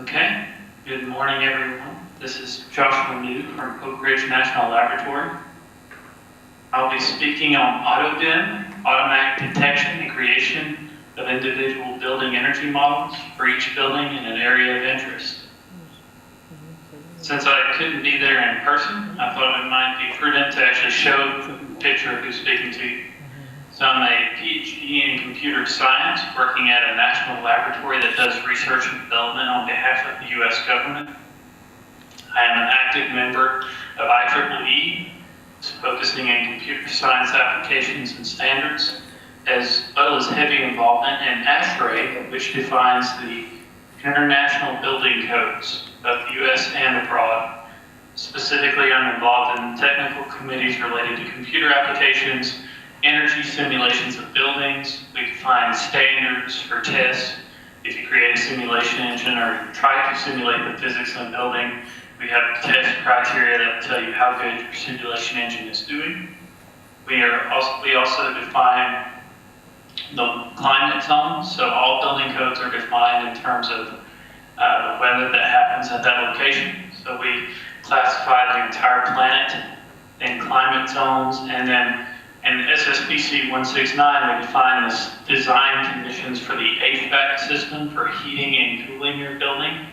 Okay, good morning everyone. This is Joshua New from Oak Ridge National Laboratory. I'll be speaking on AutoBEM, automatic detection and creation of individual building energy models for each building in an area of interest. Since I couldn't be there in person, I thought it might be prudent to actually show the picture of who's speaking to you. So I'm a PhD in computer science working at a national laboratory that does research and development on behalf of the U.S. government. I am an active member of IEEE, focusing in computer science applications and standards, as well as heavy involvement in ASHRAE, which defines the international building codes, both U.S. and abroad. Specifically, I'm involved in technical committees related to computer applications, energy simulations of buildings. We define standards for tests. If you create a simulation engine or try to simulate the physics of a building, we have test criteria that will tell you how good your simulation engine is doing. We also define the climate zone, so all building codes are defined in terms of the weather that happens at that location. So we classify the entire planet in climate zones, and then in SSPC 169, we define the design conditions for the HVAC system for heating and cooling your building.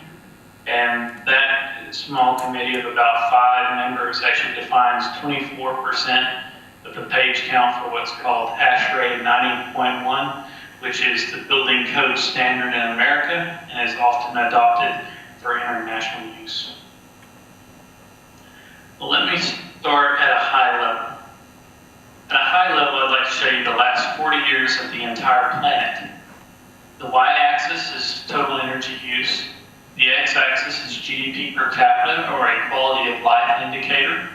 And that small committee of about 5 members actually defines 24% of the page count for what's called ASHRAE 90.1, which is the building code standard in America and is often adopted for international use. Well, let me start at a high level. At a high level, I'd like to show you the last 40 years of the entire planet. The y-axis is total energy use. The x-axis is GDP per capita, or a quality of life indicator.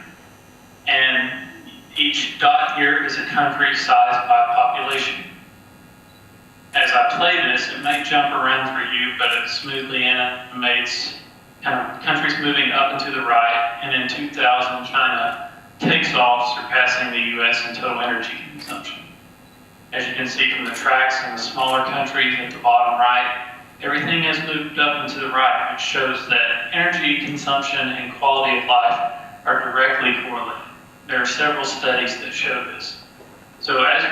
And each dot here is a country sized by population. As I play this, it may jump around for you, but it smoothly animates kind of countries moving up and to the right. And in 2000, China takes off, surpassing the U.S. in total energy consumption. As you can see from the tracks in the smaller countries at the bottom right, everything has moved up and to the right, which shows that energy consumption and quality of life are directly correlated. There are several studies that show this. So as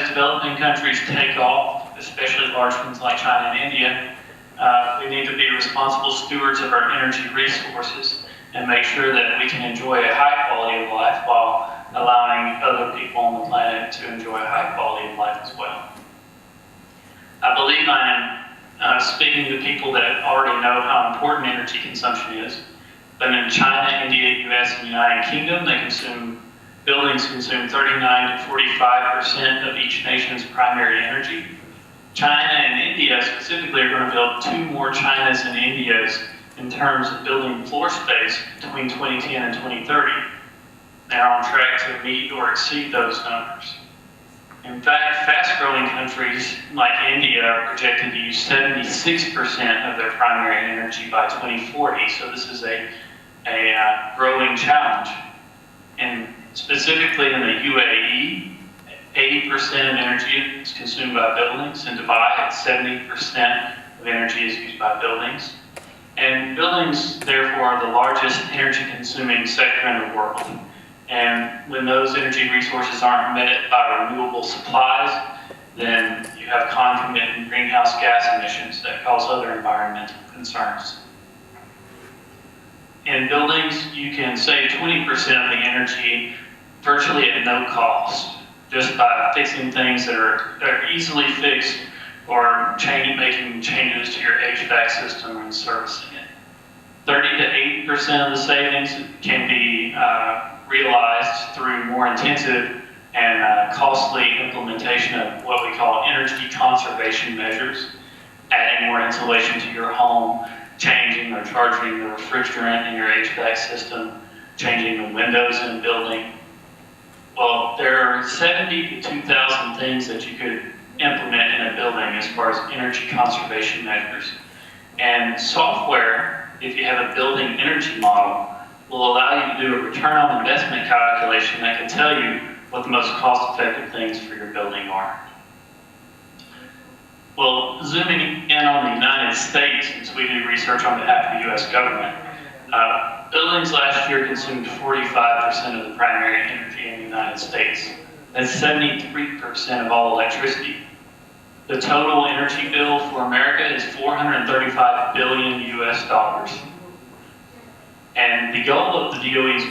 developing countries take off, especially large ones like China and India, we need to be responsible stewards of our energy resources and make sure that we can enjoy a high quality of life while allowing other people on the planet to enjoy a high quality of life as well. I believe I am speaking to people that already know how important energy consumption is. But in China, India, US, and United Kingdom, buildings consume 39 to 45% of each nation's primary energy. China and India specifically are going to build 2 more Chinas and Indias in terms of building floor space between 2010 and 2030. They're on track to meet or exceed those numbers. In fact, fast-growing countries like India are projected to use 76% of their primary energy by 2040, so this is a growing challenge. And specifically in the UAE, 80% of energy is consumed by buildings. In Dubai, 70% of energy is used by buildings. And buildings, therefore, are the largest energy-consuming sector in the world. And when those energy resources aren't met by renewable supplies, then you have concomitant greenhouse gas emissions that cause other environmental concerns. In buildings, you can save 20% of the energy virtually at no cost, just by fixing things that are easily fixed or making changes to your HVAC system and servicing it. 30 to 80% of the savings can be realized through more intensive and costly implementation of what we call energy conservation measures, adding more insulation to your home, changing or charging the refrigerant in your HVAC system, changing the windows in the building. Well, there are 70 to 2,000 things that you could implement in a building as far as energy conservation measures. And software, if you have a building energy model, will allow you to do a return on investment calculation that can tell you what the most cost-effective things for your building are. Well, zooming in on the United States, since we do research on behalf of the US government, buildings last year consumed 45% of the primary energy in the United States. That's 73% of all electricity. The total energy bill for America is $435 billion US. And the goal of the DOE's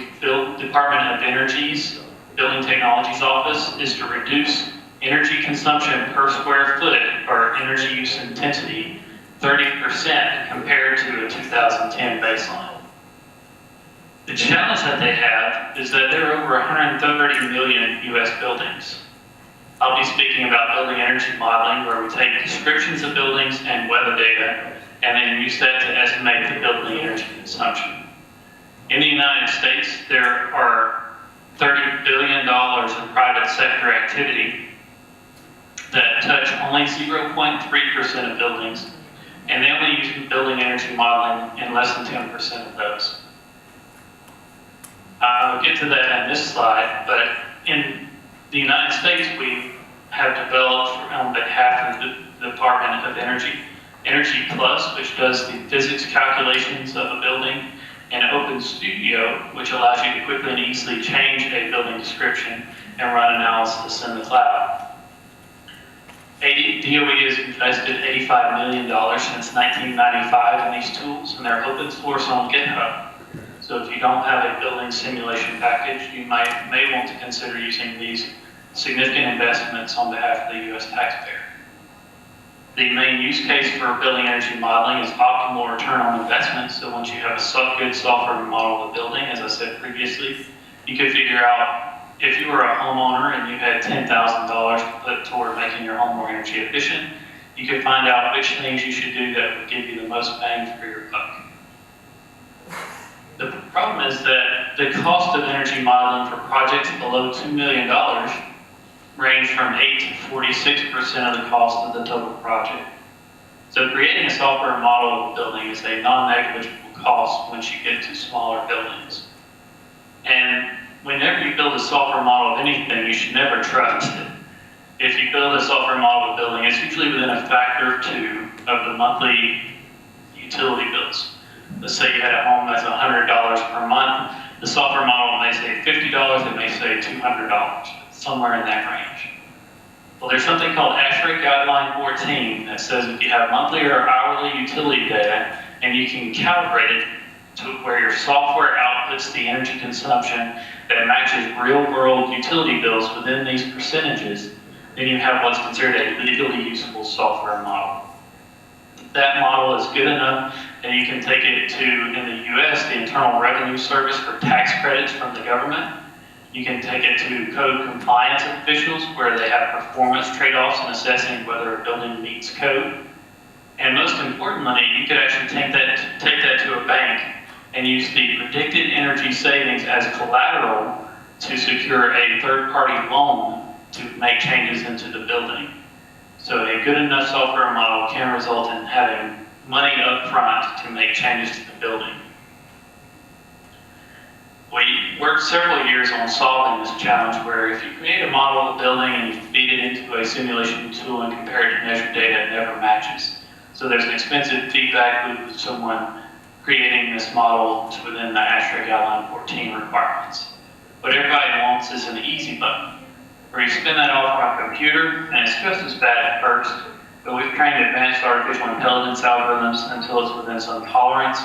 Department of Energy's Building Technologies Office is to reduce energy consumption per square foot, or energy use intensity, 30% compared to a 2010 baseline. The challenge that they have is that there are over 130 million US buildings. I'll be speaking about building energy modeling, where we take descriptions of buildings and weather data, and then use that to estimate the building energy consumption. In the United States, there are $30 billion in private sector activity that touch only 0.3% of buildings, and they only use building energy modeling in less than 10% of those. I'll get to that in this slide, but in the United States, we have developed on behalf of the Department of Energy, EnergyPlus, which does the physics calculations of a building, and OpenStudio, which allows you to quickly and easily change a building description and run analysis in the cloud. DOE has invested $85 million since 1995 in these tools, and they're open source on GitHub. So if you don't have a building simulation package, you may want to consider using these significant investments on behalf of the US taxpayer. The main use case for building energy modeling is optimal return on investment. So once you have a good software model of a building, as I said previously, you could figure out if you were a homeowner and you had $10,000 to put toward making your home more energy efficient, you could find out which things you should do that would give you the most bang for your buck. The problem is that the cost of energy modeling for projects below $2 million range from 8 to 46% of the cost of the total project. So creating a software model of a building is a non-negligible cost once you get to smaller buildings. And whenever you build a software model of anything, you should never trust it. If you build a software model of a building, it's usually within a factor or two of the monthly utility bills. Let's say you had a home that's $100 per month. The software model may say $50, it may say $200, somewhere in that range. Well, there's something called ASHRAE Guideline 14 that says if you have monthly or hourly utility data and you can calibrate it to where your software outputs the energy consumption that matches real-world utility bills within these percentages, then you have what's considered a legally usable software model. That model is good enough that you can take it to, in the US, the Internal Revenue Service for tax credits from the government. You can take it to code compliance officials where they have performance trade-offs in assessing whether a building meets code. And most importantly, you could actually take that to a bank and use the predicted energy savings as collateral to secure a third-party loan to make changes into the building. So a good enough software model can result in having money up front to make changes to the building. We worked several years on solving this challenge where if you create a model of a building and you feed it into a simulation tool and compare it to measured data, it never matches. So there's an expensive feedback loop with someone creating this model to within the ASHRAE Guideline 14 requirements. What everybody wants is an easy button, where you spin that off on a computer, and it's just as bad at first, but we've trained advanced artificial intelligence algorithms until it's within some tolerance.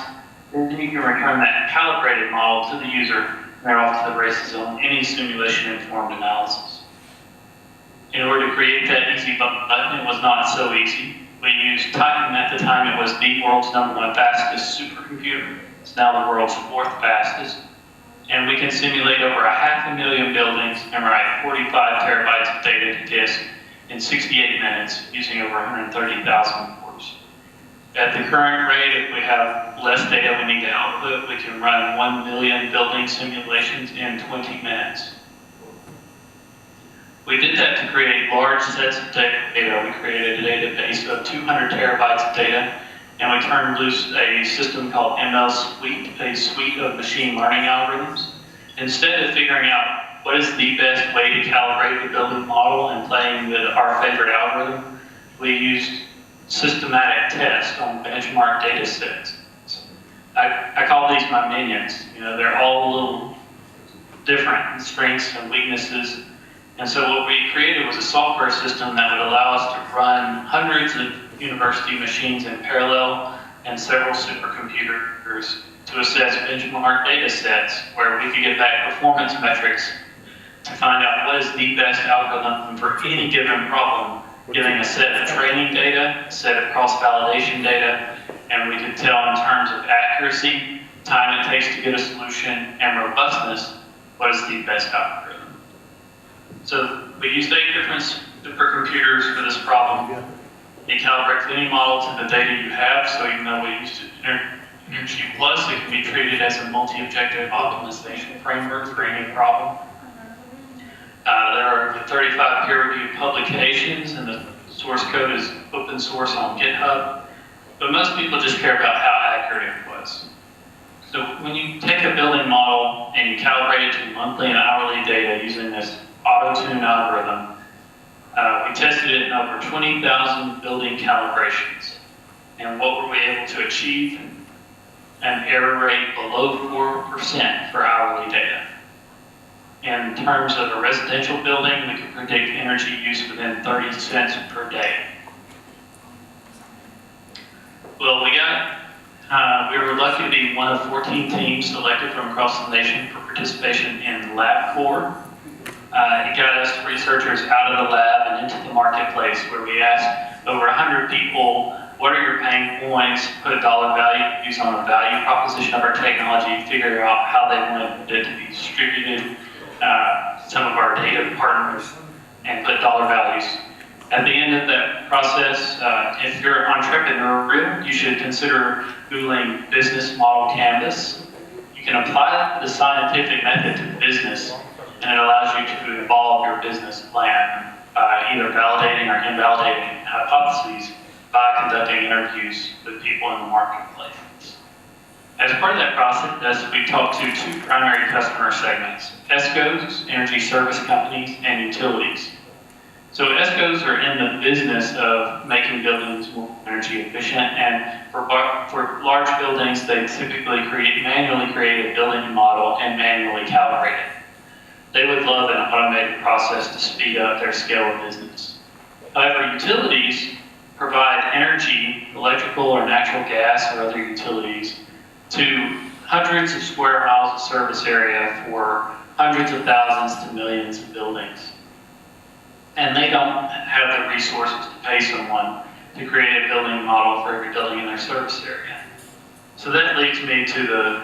Then you can return that calibrated model to the user, and they're off to the races on any simulation-informed analysis. In order to create that easy button, it was not so easy. We used Titan. At the time, it was the world's #1 fastest supercomputer. It's now the world's 4th fastest. And we can simulate over 500,000 buildings and write 45 terabytes of data to disk in 68 minutes using over 130,000 cores. At the current rate, if we have less data we need to output, we can run 1 million building simulations in 20 minutes. We did that to create large sets of data. We created a database of 200 terabytes of data, and we turned loose a system called ML Suite, a suite of machine learning algorithms. Instead of figuring out what is the best way to calibrate the building model and playing with our favorite algorithm, we used systematic test on benchmark data sets. I call these my minions. You know, they're all a little different in strengths and weaknesses. And so what we created was a software system that would allow us to run hundreds of university machines in parallel and several supercomputers to assess benchmark data sets where we could get back performance metrics to find out what is the best algorithm for any given problem, giving a set of training data, a set of cross-validation data, and we could tell in terms of accuracy, time it takes to get a solution, and robustness, what is the best algorithm. So we used 8 different supercomputers for this problem. It calibrates any model to the data you have, so even though we used EnergyPlus, it can be treated as a multi-objective optimization framework for any problem. There are 35 peer-reviewed publications, and the source code is open source on GitHub. But most people just care about how accurate it was. So when you take a building model and you calibrate it to monthly and hourly data using this auto-tune algorithm, we tested it in over 20,000 building calibrations. And what were we able to achieve? An error rate below 4% for hourly data. In terms of a residential building, we could predict energy use within 30 cents per day. Well, we were lucky to be one of 14 teams selected from across the nation for participation in LabCore. It got us researchers out of the lab and into the marketplace, where we asked over 100 people, what are your pain points, put a dollar value, use on the value proposition of our technology, figure out how they wanted it to be distributed, some of our data partners, and put dollar values. At the end of that process, if you're entrepreneurial, you should consider Googling business model canvas. You can apply the scientific method to business, and it allows you to evolve your business plan by either validating or invalidating hypotheses by conducting interviews with people in the marketplace. As part of that process, we talked to 2 primary customer segments: ESCOs, energy service companies, and utilities. So ESCOs are in the business of making buildings more energy efficient, and for large buildings, they typically manually create a building model and manually calibrate it. They would love an automated process to speed up their scale of business. However, utilities provide energy, electrical or natural gas or other utilities, to hundreds of square miles of service area for hundreds of thousands to millions of buildings. And they don't have the resources to pay someone to create a building model for every building in their service area. So that leads me to the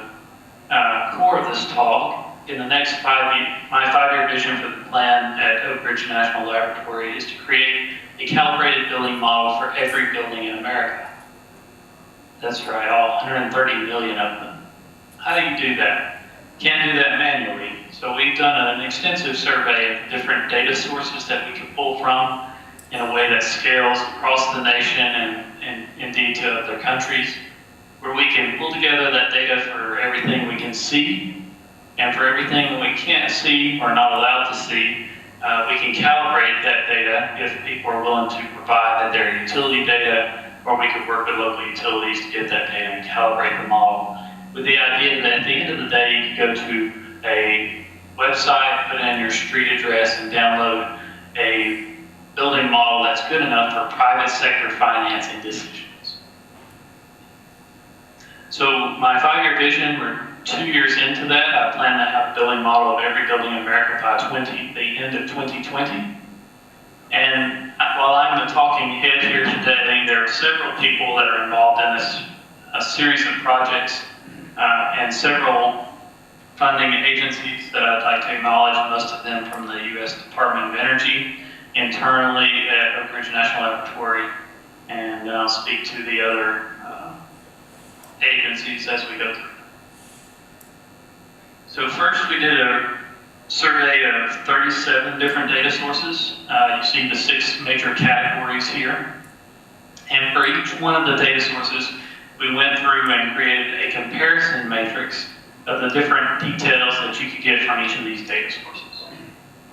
core of this talk. In the next 5 years, my 5-year vision for the plan at Oak Ridge National Laboratory is to create a calibrated building model for every building in America. That's right, all 130 million of them. How do you do that? Can't do that manually. So we've done an extensive survey of different data sources that we can pull from in a way that scales across the nation and indeed to other countries, where we can pull together that data for everything we can see, and for everything we can't see or not allowed to see, we can calibrate that data if people are willing to provide their utility data, or we could work with local utilities to get that data and calibrate the model, with the idea that at the end of the day, you go to a website, put in your street address, and download a building model that's good enough for private sector financing decisions. So my 5-year vision, we're 2 years into that. I plan to have a building model of every building in America by the end of 2020. And while I'm the talking head here today, there are several people that are involved in this series of projects and several funding agencies that I'd like to acknowledge, most of them from the U.S. Department of Energy, internally at Oak Ridge National Laboratory, and I'll speak to the other agencies as we go through. So first, we did a survey of 37 different data sources. You see the 6 major categories here. And for each one of the data sources, we went through and created a comparison matrix of the different details that you could get from each of these data sources.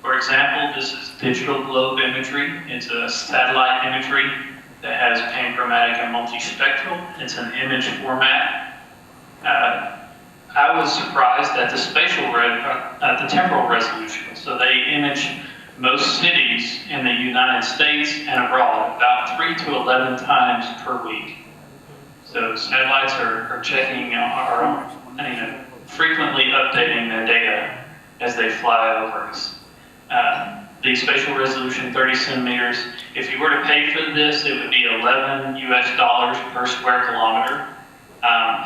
For example, this is digital globe imagery. It's a satellite imagery that has panchromatic and multispectral. It's an image format. I was surprised at the the temporal resolution. So they image most cities in the United States and abroad about 3 to 11 times per week. So satellites are checking frequently updating their data as they fly over us. The spatial resolution, 30 centimeters. If you were to pay for this, it would be $11 US per square kilometer.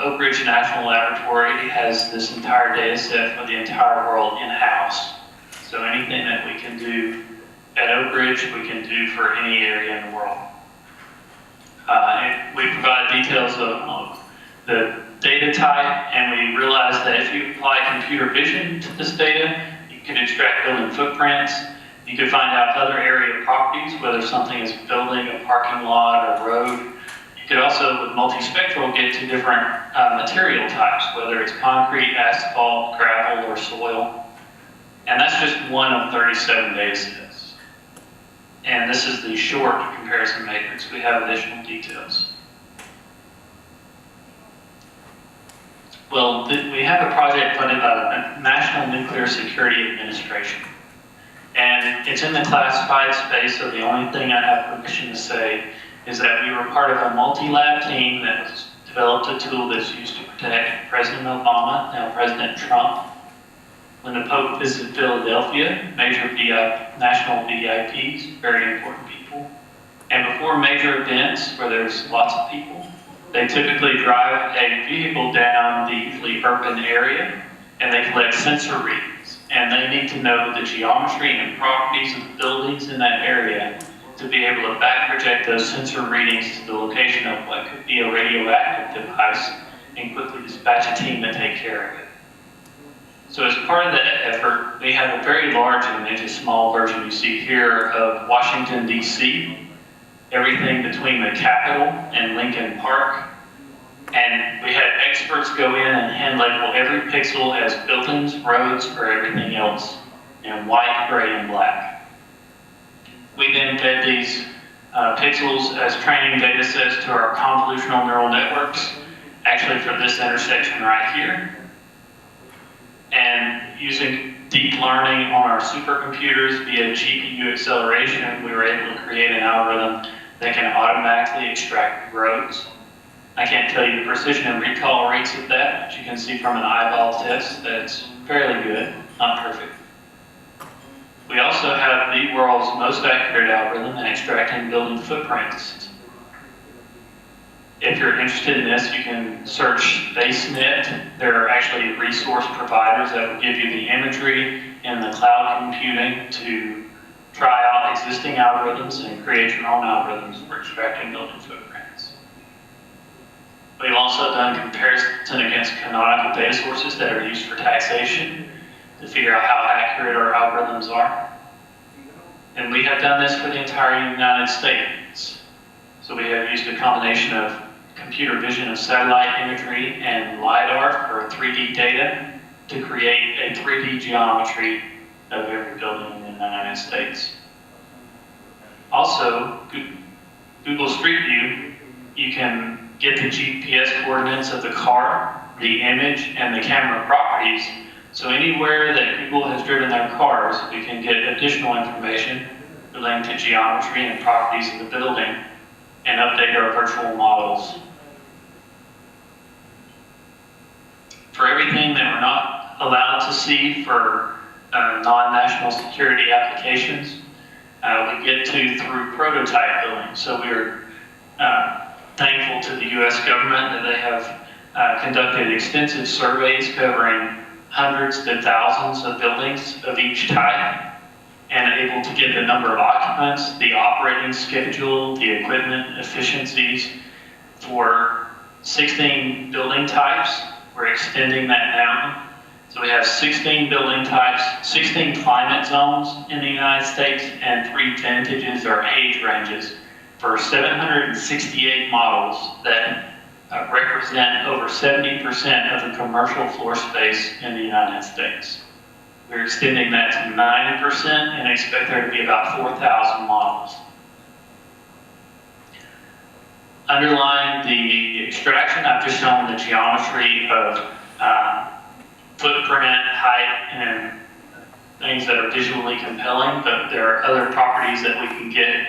Oak Ridge National Laboratory has this entire data set for the entire world in-house. So anything that we can do at Oak Ridge, we can do for any area in the world. We provide details of the data type, and we realized that if you apply computer vision to this data, you can extract building footprints. You can find out other area properties, whether something is a building, a parking lot, a road. You could also, with multispectral, get to different material types, whether it's concrete, asphalt, gravel, or soil. And that's just one of 37 data sets. And this is the short comparison matrix. We have additional details. Well, we have a project funded by the National Nuclear Security Administration. And it's in the classified space, so the only thing I have permission to say is that we were part of a multi-lab team that has developed a tool that's used to protect President Obama, now President Trump. When the Pope visited Philadelphia, major national VIPs, very important people. And before major events where there's lots of people, they typically drive a vehicle down the usually urban area, and they collect sensor readings. And they need to know the geometry and properties of the buildings in that area to be able to back project those sensor readings to the location of what could be a radioactive device and quickly dispatch a team to take care of it. So as part of that effort, we have a very large image, a small version you see here, of Washington, D.C., everything between the Capitol and Lincoln Park. And we had experts go in and hand label every pixel as buildings, roads, or everything else in white, gray, and black. We then fed these pixels as training data sets to our convolutional neural networks, actually for this intersection right here. And using deep learning on our supercomputers via GPU acceleration, we were able to create an algorithm that can automatically extract roads. I can't tell you the precision and recall rates of that, but you can see from an eyeball test that it's fairly good, not perfect. We also have the world's most accurate algorithm in extracting building footprints. If you're interested in this, you can search BaseNet. There are actually resource providers that will give you the imagery and the cloud computing to try out existing algorithms and create your own algorithms for extracting building footprints. We've also done comparison against canonical data sources that are used for taxation to figure out how accurate our algorithms are. And we have done this for the entire United States. So we have used a combination of computer vision of satellite imagery and LiDAR for 3D data to create a 3D geometry of every building in the United States. Also, Google Street View, you can get the GPS coordinates of the car, the image, and the camera properties. So anywhere that Google has driven their cars, we can get additional information relating to geometry and properties of the building and update our virtual models. For everything that we're not allowed to see for non-national security applications, we get to through prototype building. So we're thankful to the US government that they have conducted extensive surveys covering hundreds to thousands of buildings of each type and able to get the number of occupants, the operating schedule, the equipment efficiencies for 16 building types. We're extending that down. So we have 16 building types, 16 climate zones in the United States, and 3 vintages or age ranges for 768 models that represent over 70% of the commercial floor space in the United States. We're extending that to 90% and expect there to be about 4,000 models. underlying the extraction, I've just shown the geometry of footprint, height, and things that are visually compelling, but there are other properties that we can get